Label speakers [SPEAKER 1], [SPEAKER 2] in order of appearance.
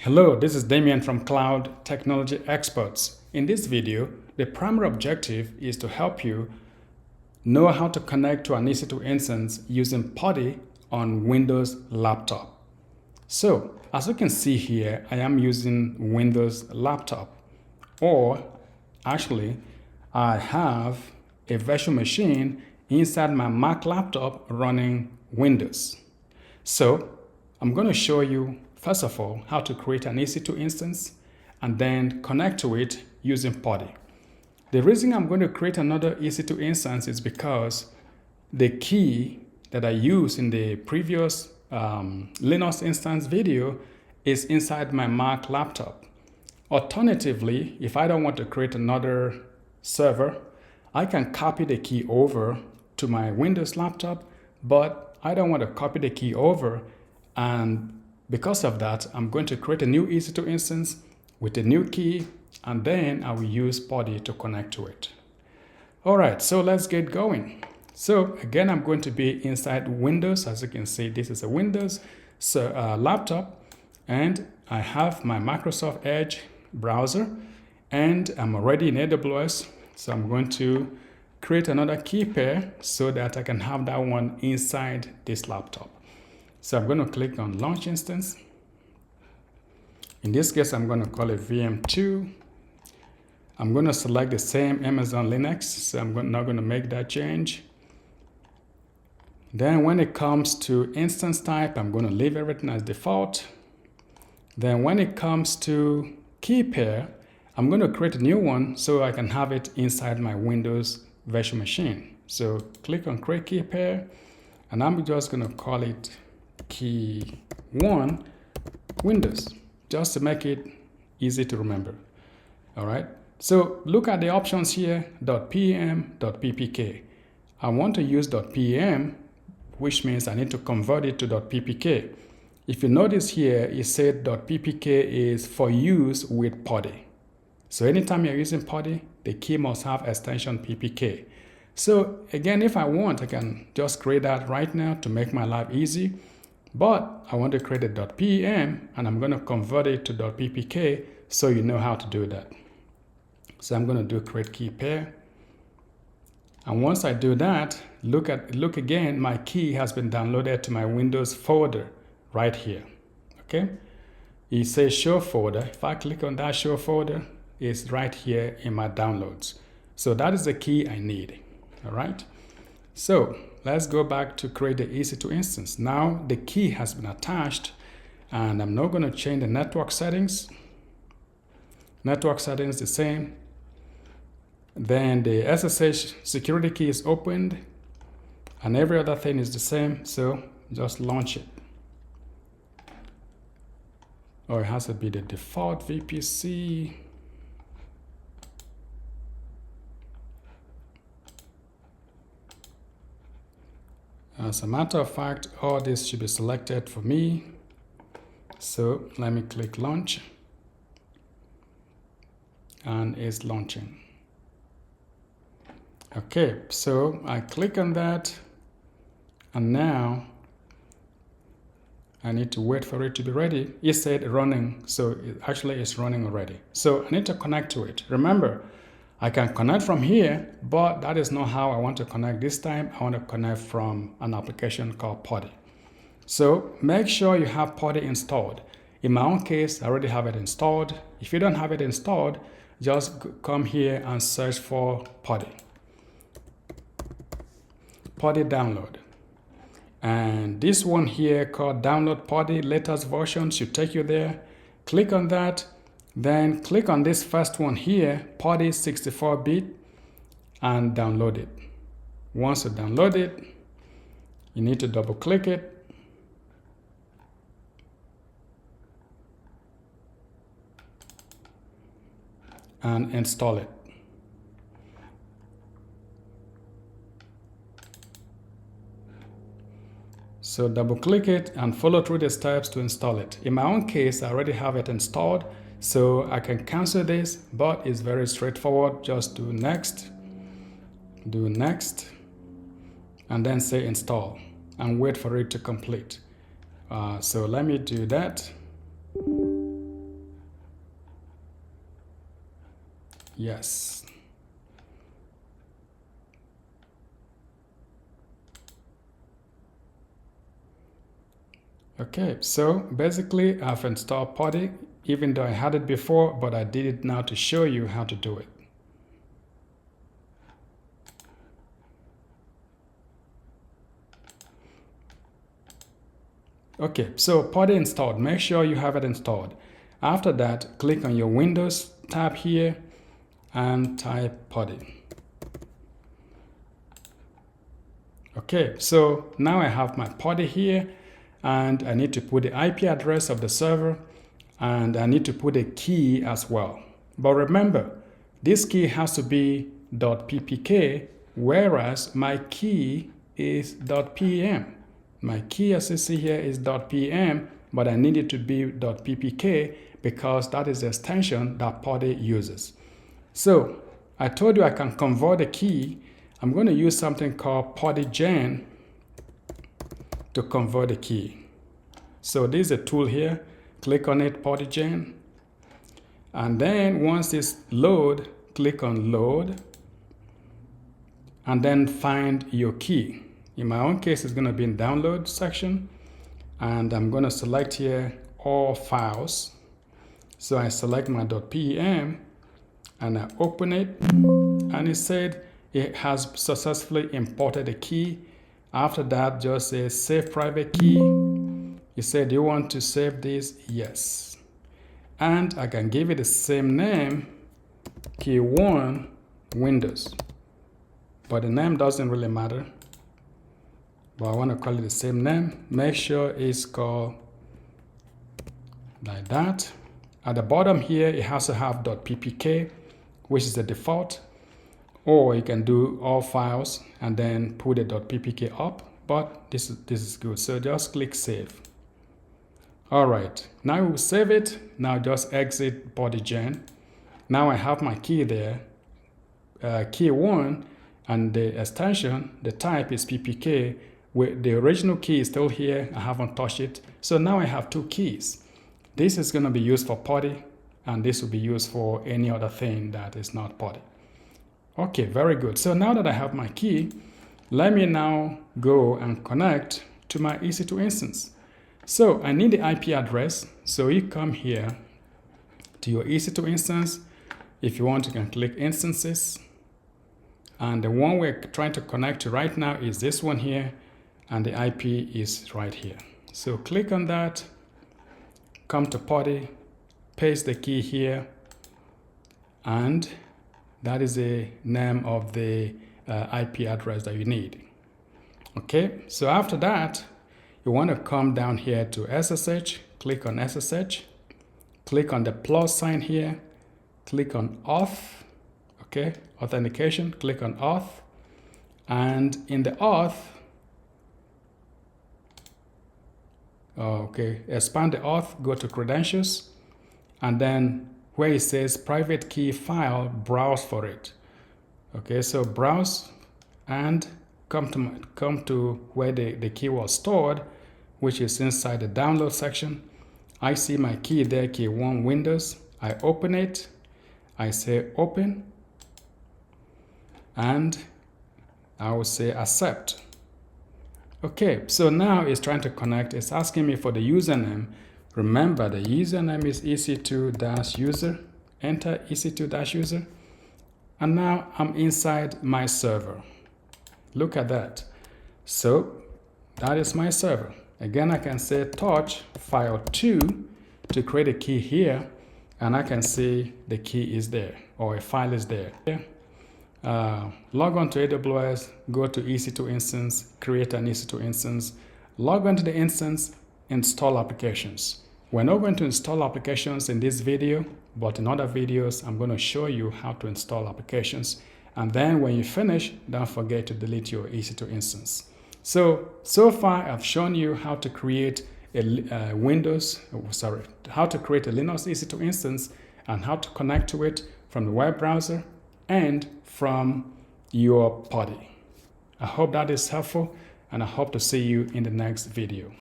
[SPEAKER 1] Hello, this is Damien from Cloud Technology Experts. In this video, the primary objective is to help you know how to connect to an EC2 instance using PuTTY on Windows laptop. So, as you can see here, I am using Windows laptop, or actually, I have a virtual machine inside my Mac laptop running Windows. So, I'm going to show you first of all, how to create an EC2 instance and then connect to it using PuTTY. The reason I'm going to create another EC2 instance is because the key that I used in the previous Linux instance video is inside my Mac laptop. Alternatively, if I don't want to create another server, I can copy the key over to my Windows laptop, but I don't want to copy the key over, and because of that, I'm going to create a new EC2 instance with a new key, and then I will use PuTTY to connect to it. All right, so let's get going. So again, I'm going to be inside Windows. As you can see, this is a Windows laptop, and I have my Microsoft Edge browser, and I'm already in AWS. So I'm going to create another key pair so that I can have that one inside this laptop. So I'm going to click on Launch Instance. In this case, I'm going to call it VM2. I'm going to select the same Amazon Linux, so I'm not going to make that change. Then when it comes to instance type, I'm going to leave everything as default. Then when it comes to key pair, I'm going to create a new one so I can have it inside my Windows virtual machine. So click on Create Key Pair, and I'm just going to call it Key 1 Windows, just to make it easy to remember. All right, so look at the options here, .pem, .ppk. I want to use .pem, which means I need to convert it to .ppk. If you notice here, it said .ppk is for use with PuTTY. So anytime you're using PuTTY, the key must have extension ppk. So again, if I want, I can just create that right now to make my life easy. But I want to create a .pem, and I'm going to convert it to .ppk so you know how to do that. So I'm going to do create key pair. And once I do that, look again, my key has been downloaded to my Windows folder right here. Okay? It says show folder. If I click on that show folder, it's right here in my downloads. So that is the key I need. All right? So let's go back to create the EC2 instance. Now the key has been attached, and I'm now going to change the network settings. Network settings the same. Then the SSH security key is opened, and every other thing is the same. So just launch it. Or it has to be the default VPC. As a matter of fact, all this should be selected for me. So let me click launch, and it's launching. Okay, so I click on that, and now I need to wait for it to be ready. It said running, so it actually is running already. So I need to connect to it. Remember, I can connect from here, but that is not how I want to connect this time. I want to connect from an application called PuTTY. So make sure you have PuTTY installed. In my own case, I already have it installed. If you don't have it installed, just come here and search for PuTTY. PuTTY download. And this one here called download PuTTY latest version should take you there. Click on that. Then click on this first one here, PuTTY 64-bit, and download it. Once you download it, you need to double click it. And install it. So double click it and follow through the steps to install it. In my own case, I already have it installed, so I can cancel this, but it's very straightforward. Just do next, and then say install, and wait for it to complete. So let me do that. Yes. Okay, so basically I've installed PuTTY, even though I had it before, but I did it now to show you how to do it. Okay, so PuTTY installed. Make sure you have it installed. After that, click on your Windows tab here and type PuTTY. Okay, so now I have my PuTTY here, and I need to put the IP address of the server, and I need to put a key as well. But remember, this key has to be .ppk, whereas my key is .pem. My key, as you see here, is .pem, but I need it to be .ppk because that is the extension that PuTTY uses. So I told you I can convert the key. I'm going to use something called PuTTYgen to convert the key. So this is a tool here. Click on it, PuTTYgen. And then once it's load, click on load. And then find your key. In my own case, it's going to be in download section. And I'm going to select here all files. So I select my .pem and I open it. And it said it has successfully imported a key. After that, just say save private key. It said, do you want to save this? Yes. And I can give it the same name, key 1 Windows. But the name doesn't really matter. But I want to call it the same name. Make sure it's called like that. At the bottom here, it has to have .ppk, which is the default. Or you can do all files and then put a .ppk up. But this is good. So just click save. All right. Now we'll save it. Now just exit PuTTYgen. Now I have my key there, key 1, and the extension, the type is ppk. The original key is still here. I haven't touched it. So now I have two keys. This is going to be used for PuTTY, and this will be used for any other thing that is not PuTTY. Okay, very good. So now that I have my key, let me now go and connect to my EC2 instance. So I need the IP address. So you come here to your EC2 instance. If you want, you can click instances. And the one we're trying to connect to right now is this one here. And the IP is right here. So click on that, come to PuTTY, paste the key here, and that is the name of the IP address that you need. Okay, so after that, you want to come down here to SSH, click on SSH, click on the plus sign here, click on auth, okay, authentication, click on auth, and in the auth, okay, expand the auth, go to credentials, and then where it says private key file, browse for it. Okay, so browse and come to where the key was stored, which is inside the download section. I see my key there, key 1 Windows. I open it, I say open, and I will say accept. Okay, so now it's trying to connect. It's asking me for the username. Remember, the username is EC2-user. Enter EC2-user. And now I'm inside my server. Look at that. So that is my server. Again, I can say touch file 2 to create a key here. And I can see the key is there, or a file is there. Log on to AWS, go to EC2 instance, create an EC2 instance, log on to the instance, install applications. We're not going to install applications in this video, but in other videos, I'm going to show you how to install applications. And then when you finish, don't forget to delete your EC2 instance. So far, I've shown you how to create a how to create a Linux EC2 instance and how to connect to it from the web browser and from your PuTTY. I hope that is helpful, and I hope to see you in the next video.